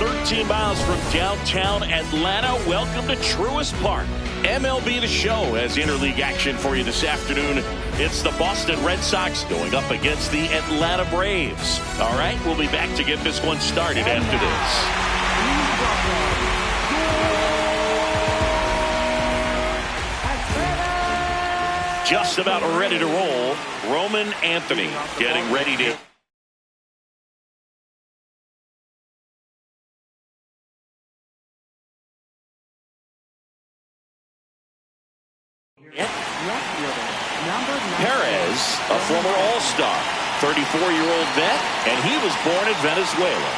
13 miles from downtown Atlanta. Welcome to Truist Park. MLB The Show has interleague action for you this afternoon. It's the Boston Red Sox going up against the Atlanta Braves. All right, we'll be back to get this one started after this. Just about ready to roll. Roman Anthony getting ready to... Perez, a former All-Star, 34-year-old vet, and he was born in Venezuela.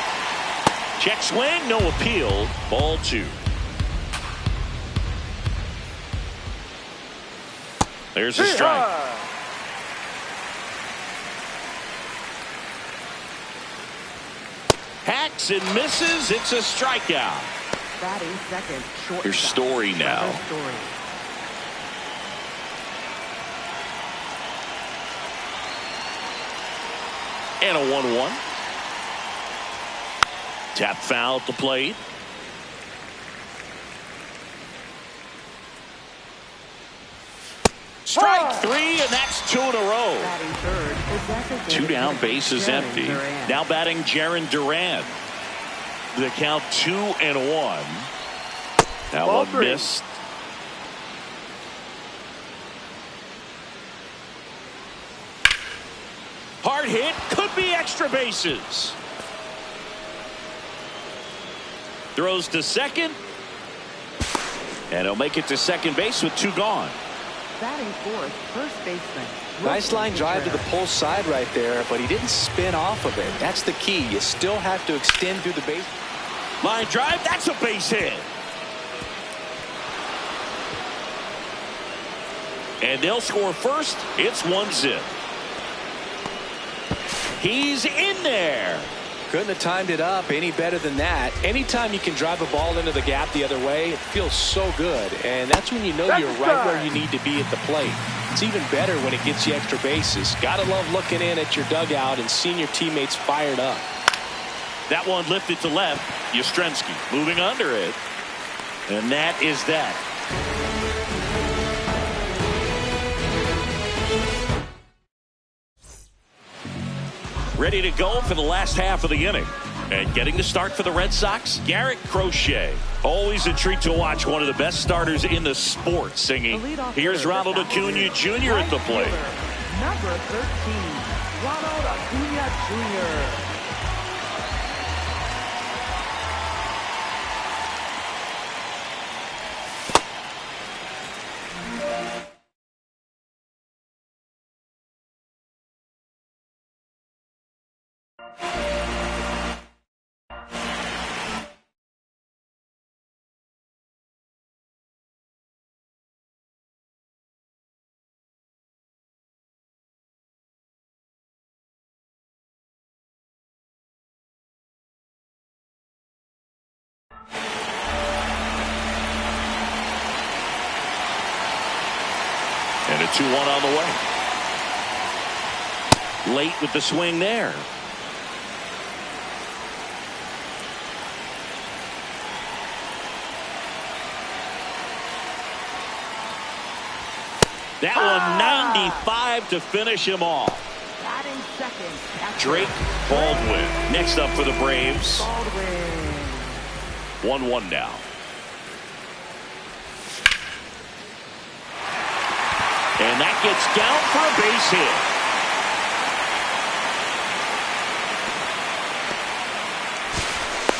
Check swing, no appeal, ball 2. There's a strike. Hacks and misses, it's a strikeout. Batting second, short. Here's Story now. And a 1-1. Tap foul at the plate. Strike 3, and that's 2 in a row. 2 down, bases empty. Now batting Jarren Duran. The count 2-1. Now one missed. Hard hit, could be extra bases. Throws to second. And he'll make it to second base with 2 gone. Batting fourth, first baseman. Nice line drive to the pull side right there, but he didn't spin off of it. That's the key. You still have to extend through the base. Line drive, that's a base hit. And they'll score first. It's 1-0. He's in there. Couldn't have timed it up any better than that. Anytime you can drive a ball into the gap the other way, it feels so good. And that's when you know you're right where you need to be at the plate. It's even better when it gets you extra bases. Gotta love looking in at your dugout and seeing your teammates fired up. That one lifted to left. Yastrzemski moving under it. And that is that. Ready to go for the last half of the inning. And getting the start for the Red Sox, Garrett Crochet. Always a treat to watch one of the best starters in the sport singing. Here's Ronald Acuna Jr. at the plate. Number 13, Ronald Acuna Jr. And a 2-1 on the way. Late with the swing there. That one 95 to finish him off. Batting second, Drake Baldwin next up for the Braves. 1-1 now. And that gets down for a base hit.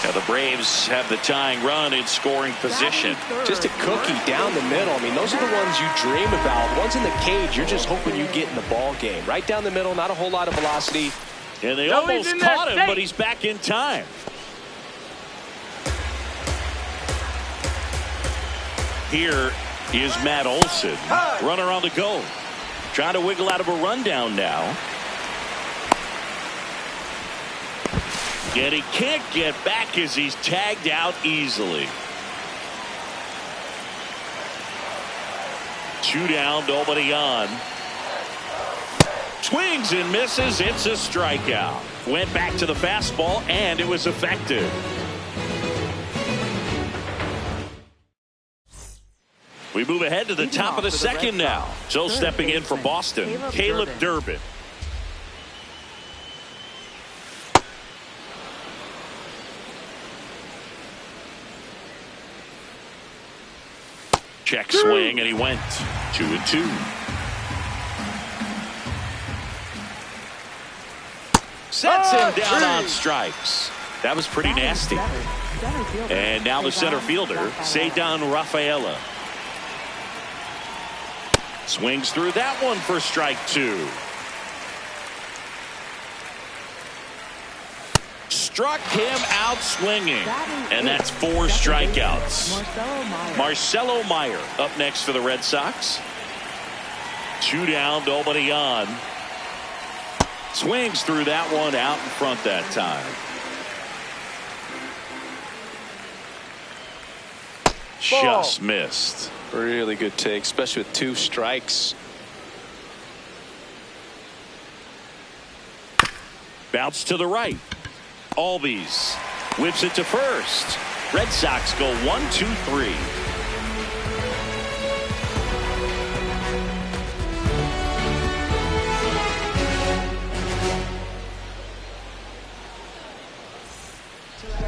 Now the Braves have the tying run in scoring position. Just a cookie down the middle. I mean, those are the ones you dream about. Ones in the cage, you're just hoping you get in the ball game. Right down the middle, not a whole lot of velocity. And they almost caught him, but he's back in time. Here is Matt Olson. Runner on the go. Trying to wiggle out of a rundown now. And he can't get back as he's tagged out easily. 2 down, nobody on. Swings and misses. It's a strikeout. Went back to the fastball, and it was effective. We move ahead to the Leading top off of the for the Red second now. Sox, So third stepping in for baseman, Boston, Caleb Durbin. Check swing, and he went 2-2. Sets him down on strikes. That was pretty nasty. And now the center fielder, Ceddanne Rafaela. Swings through that one for strike 2. Struck him out swinging. And that's 4 strikeouts. Marcelo Meyer up next for the Red Sox. 2 down, nobody on. Swings through that one out in front that time. Just missed. Really good take, especially with 2 strikes. Bounce to the right. Albies whips it to first. Red Sox go 1-2-3.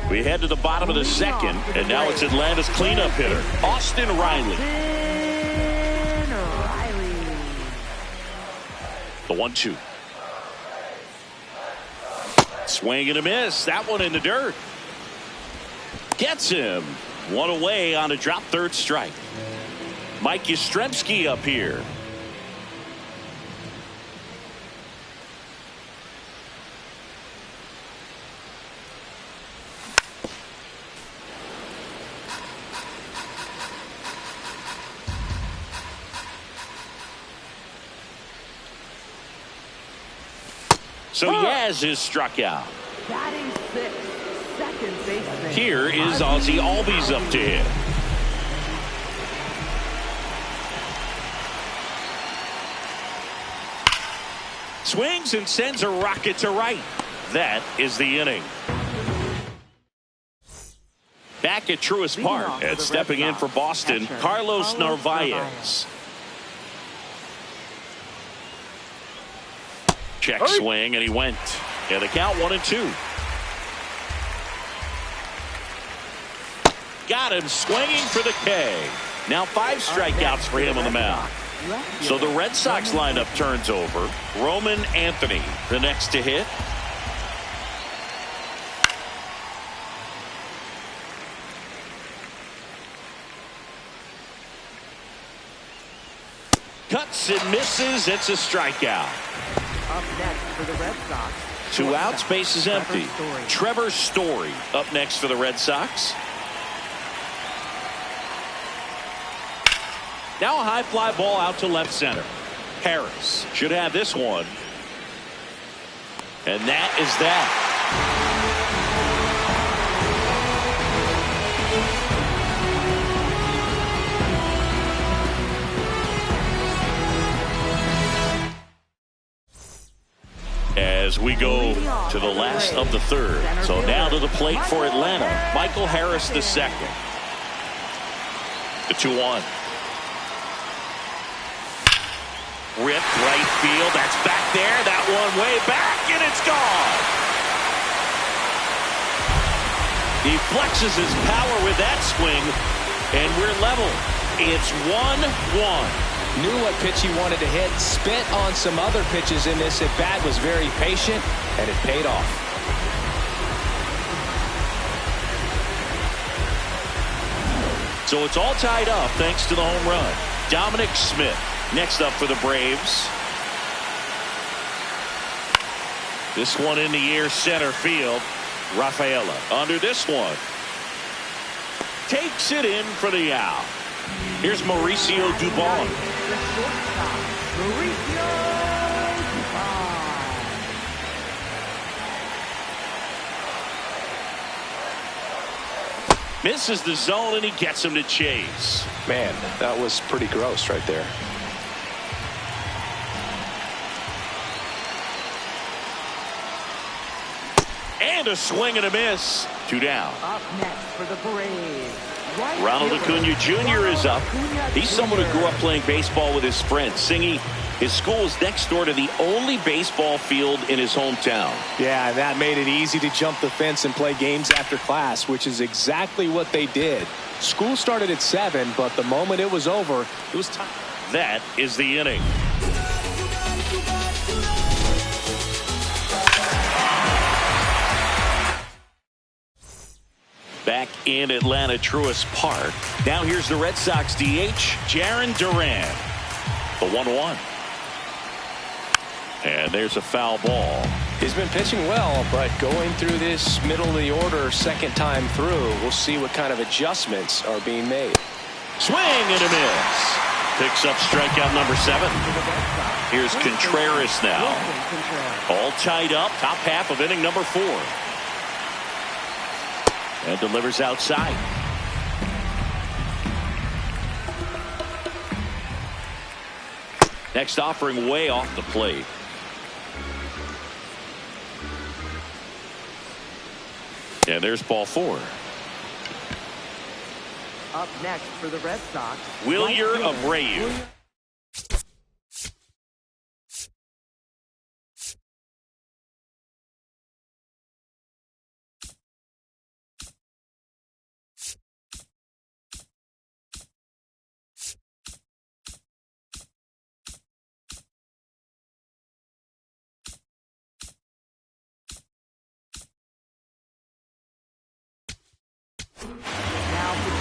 We head to the bottom of the second, and now it's Atlanta's cleanup hitter, Austin Riley. The 1-2. Swing and a miss. That one in the dirt. Gets him. 1 away on a drop, 3rd strike. Mike Yastrzemski up here. So Yaz is struck out. Batting 6th, second baseman. Here is Ozzie Albies up to hit. Swings and sends a rocket to right. That is the inning. Back at Truist Park and stepping in for Boston, Carlos Narvaez. Check swing, and he went. And the count 1-2. Got him swinging for the K. Now 5 strikeouts for him on the mound. So the Red Sox lineup turns over. Roman Anthony, the next to hit. Cuts and misses. It's a strikeout. Up next for the Red Sox. 2 outs, base is empty. Trevor Story up next for the Red Sox. Now a high fly ball out to left center. Harris should have this one. And that is that. As we go to the last of the 3rd. So now to the plate for Atlanta, Michael Harris II. The 2-1. Ripped right field. That's back there. That one way back, and it's gone. He flexes his power with that swing, and we're level. It's 1-1. Knew what pitch he wanted to hit. Spent on some other pitches in this at bat. Was very patient, and it paid off. So it's all tied up thanks to the home run. Dominic Smith next up for the Braves. This one in the air, center field. Rafaela under this one. Takes it in for the out. Here's Mauricio Dubon. The shortstop, Mauricio Dubon. Misses the zone, and he gets him to chase. Man, that was pretty gross right there. And a swing and a miss. 2 down. Up next for the Braves, Ronald Acuna Jr. is up. He's someone who grew up playing baseball with his friends. Singy, his school is next door to the only baseball field in his hometown. Yeah, that made it easy to jump the fence and play games after class, which is exactly what they did. School started at 7, but the moment it was over, it was time. That is the inning. Back in Atlanta, Truist Park. Now here's the Red Sox DH, Jarren Duran. The 1-1. And there's a foul ball. He's been pitching well, but going through this middle of the order second time through, we'll see what kind of adjustments are being made. Swing and a miss. Picks up strikeout number 7. Here's Contreras now. All tied up, top half of inning number 4. And delivers outside. Next offering way off the plate. And there's ball 4. Up next for the Red Sox, Wilyer Abreu.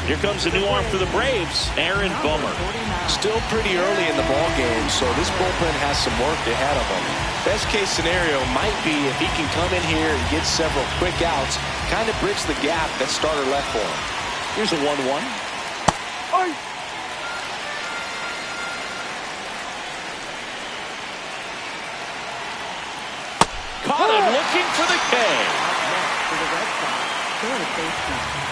Here comes a new arm for the Braves, Aaron Bummer. Still pretty early in the ball game, so this bullpen has some work ahead of him. Best case scenario might be if he can come in here and get several quick outs, kind of bridge the gap that starter left for him. Here's a 1-1. Caught him looking for the K.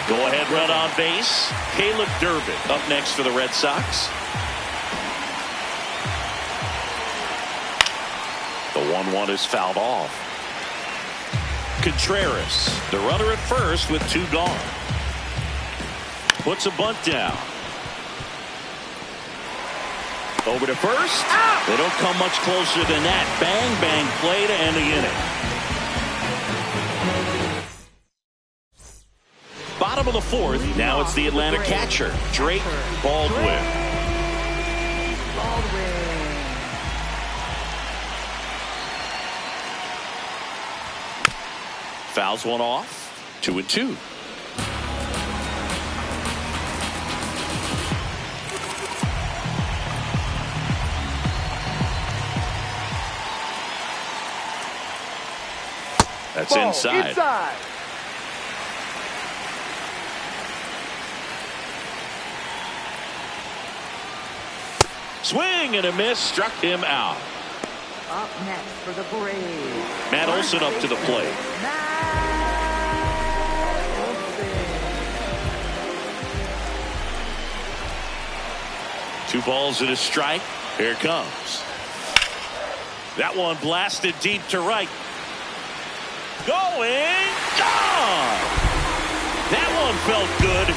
Go ahead run on base. Caleb Durbin up next for the Red Sox. The 1-1 is fouled off. Contreras, the runner at first with 2 gone. Puts a bunt down. Over to first. They don't come much closer than that. Bang, bang play to end the inning. Bottom of the 4th. Now it's the Atlanta catcher, Drake Baldwin. Fouls one off. 2-2. That's inside. Swing and a miss, struck him out. Up next for the Braves, Matt Olson up to the plate. Two balls and a strike. Here it comes. That one blasted deep to right. Going, gone. That one felt good.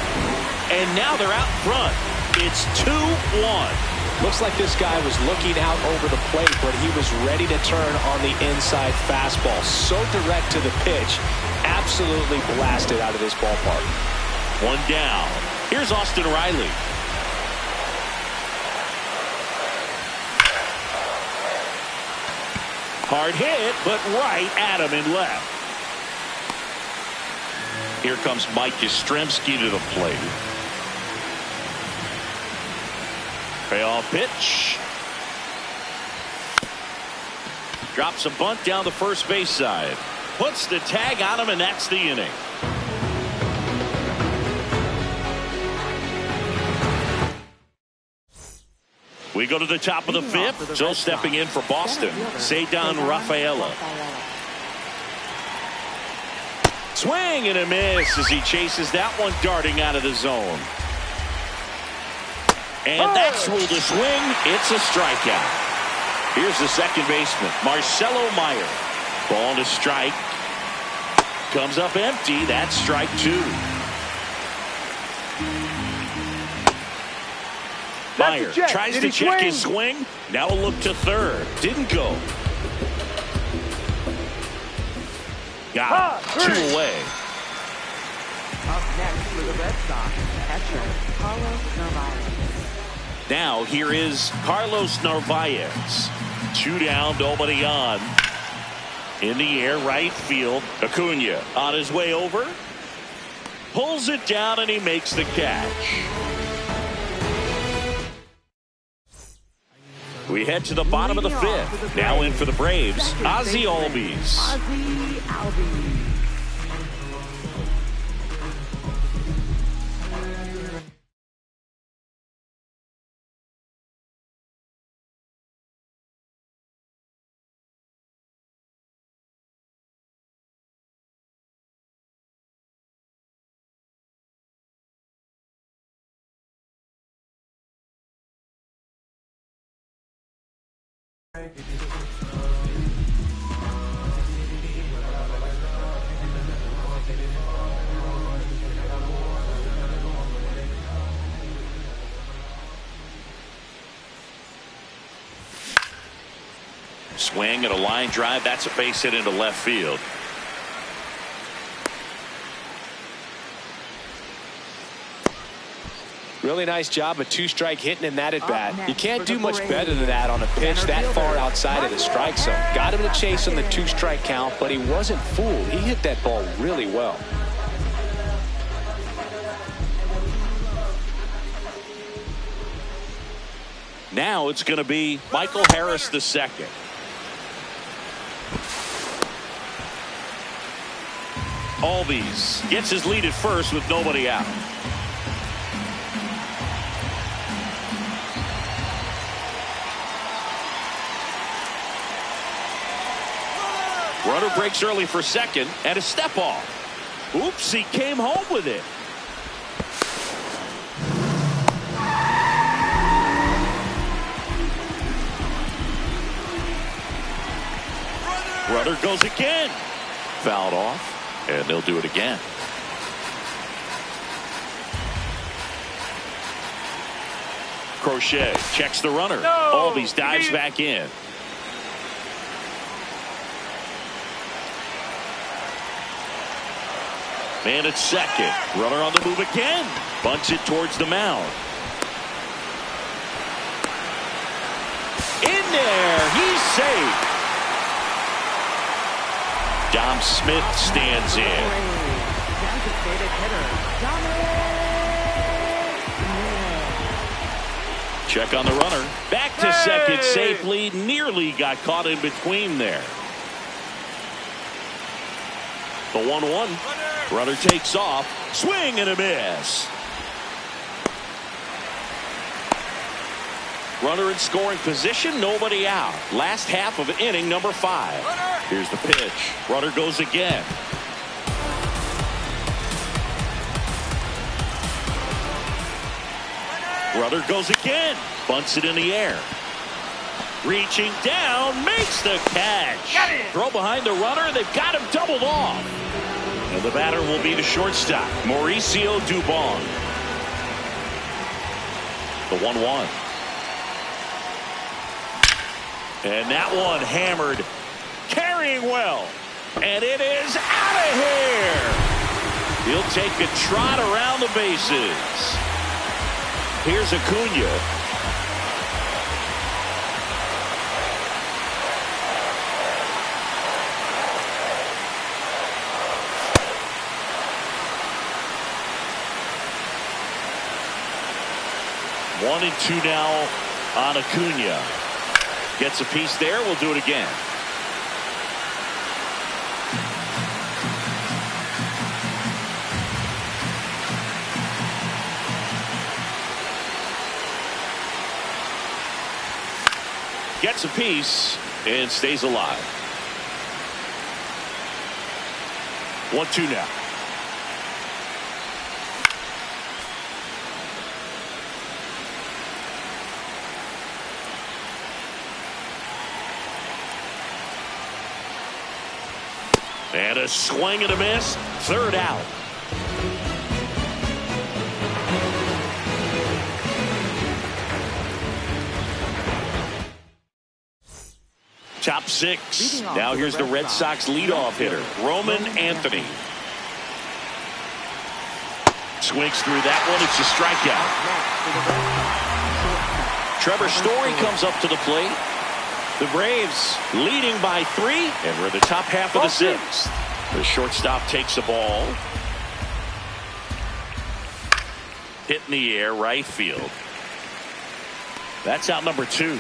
And now they're out front. It's 2-1. Looks like this guy was looking out over the plate, but he was ready to turn on the inside fastball. So direct to the pitch. Absolutely blasted out of this ballpark. One down. Here's Austin Riley. Hard hit, but right at him and left. Here comes Mike Yastrzemski to the plate. Payoff pitch. Drops a bunt down the first base side. Puts the tag on him, and that's the inning. We go to the top of the 5th. So stepping in for Boston, Ceddanne Rafaela. Swing and a miss as he chases that one darting out of the zone. And that's ruled a swing. It's a strikeout. Here's the second baseman, Marcelo Meyer. Ball to strike. Comes up empty. That's strike 2. Meyer tries to check his swing. Now a look to third. Didn't go. Got it. 2 away. Up next for the Red Sox, catcher Carlos Narvaez. Now here is Carlos Narvaez. 2 down, nobody on. In the air, right field. Acuna on his way over. Pulls it down and he makes the catch. We head to the bottom of the 5th. Now in for the Braves, Ozzie Albies. Ozzie Albies. Swing and a line drive. That's a base hit into left field. Really nice job of 2-strike hitting in that at bat. You can't do much better than that on a pitch that far outside of the strike zone. Got him to chase on the 2-strike count, but he wasn't fooled. He hit that ball really well. Now it's going to be Michael Harris II. Albies gets his lead at first with nobody out. Runner breaks early for second and a step off. Oops, he came home with it. Runner goes again. Fouled off. And they'll do it again. Crochet checks the runner. Albies dives back in. Man at second. Runner on the move again. Bunts it towards the mound. In there. He's safe. Dom Smith stands in. Designated hitter, Dominic. Check on the runner. Back to second safely. Nearly got caught in between there. The 1-1. Runner takes off. Swing and a miss. Runner in scoring position. Nobody out. Last half of inning number 5. Here's the pitch. Runner goes again. Runner goes again. Bunts it in the air. Reaching down. Makes the catch. Throw behind the runner. They've got him doubled off. And the batter will be the shortstop, Mauricio Dubon. The 1-1. And that one hammered. Carrying well. And it is out of here. He'll take a trot around the bases. Here's Acuna. One and two now on Acuna. Gets a piece there. We'll do it again. Gets a piece and stays alive. 1-2 now. And a swing and a miss. Third out. Top six. Leading off Now for the here's the Red Red Sox, Sox leadoff hitter, Roman Anthony. Swings through that one. It's a strikeout. Trevor Story comes up to the plate. The Braves leading by 3, and we're in the top half of the 6th. The shortstop takes the ball. Hit in the air, right field. That's out number 2.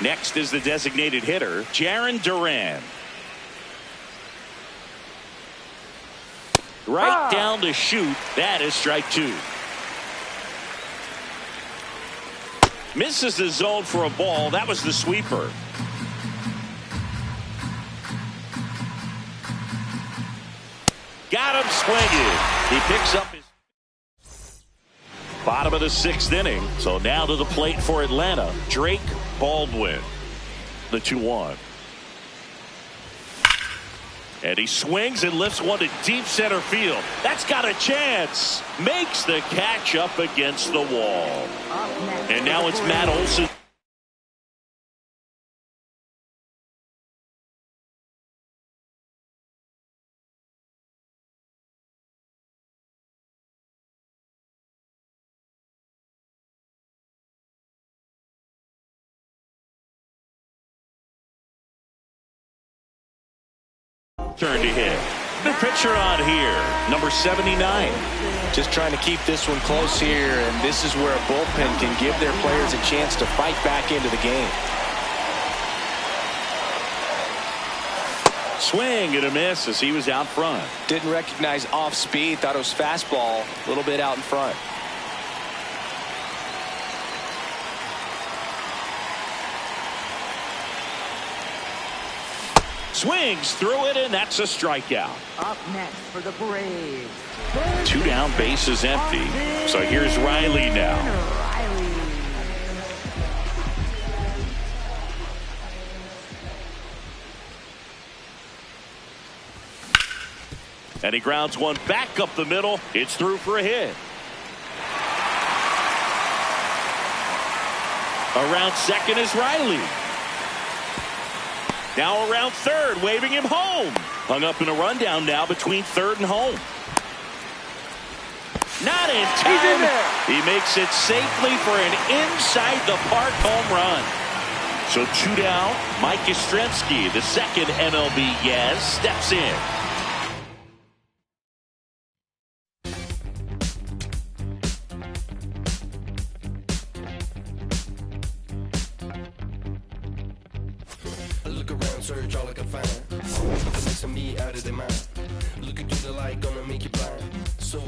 Next is the designated hitter, Jarren Duran. Right down to shoot. That is strike 2. Misses the zone for a ball. That was the sweeper. Got him swinging. He picks up his bottom of the 6th inning. So now to the plate for Atlanta, Drake Baldwin. The 2-1. And he swings and lifts one to deep center field. That's got a chance. Makes the catch up against the wall. And now it's Matt Olson. Turn to hit. The pitcher on here, number 79. Just trying to keep this one close here, and this is where a bullpen can give their players a chance to fight back into the game. Swing and a miss as he was out front. Didn't recognize off speed, thought it was fastball, a little bit out in front. Swings through it, and that's a strikeout. Up next for the Braves. 2 down, bases empty. So here's Riley now. And he grounds one back up the middle. It's through for a hit. Around second is Riley. Now around third, waving him home. Hung up in a rundown now between third and home. Not in time. He's in there. He makes it safely for an inside the park home run. So 2 down. Mike Yastrzemski, the second MLB Yaz, steps in. Look around, search all I can find. Looking like some me out of their mind. Looking through the light, gonna make you blind. So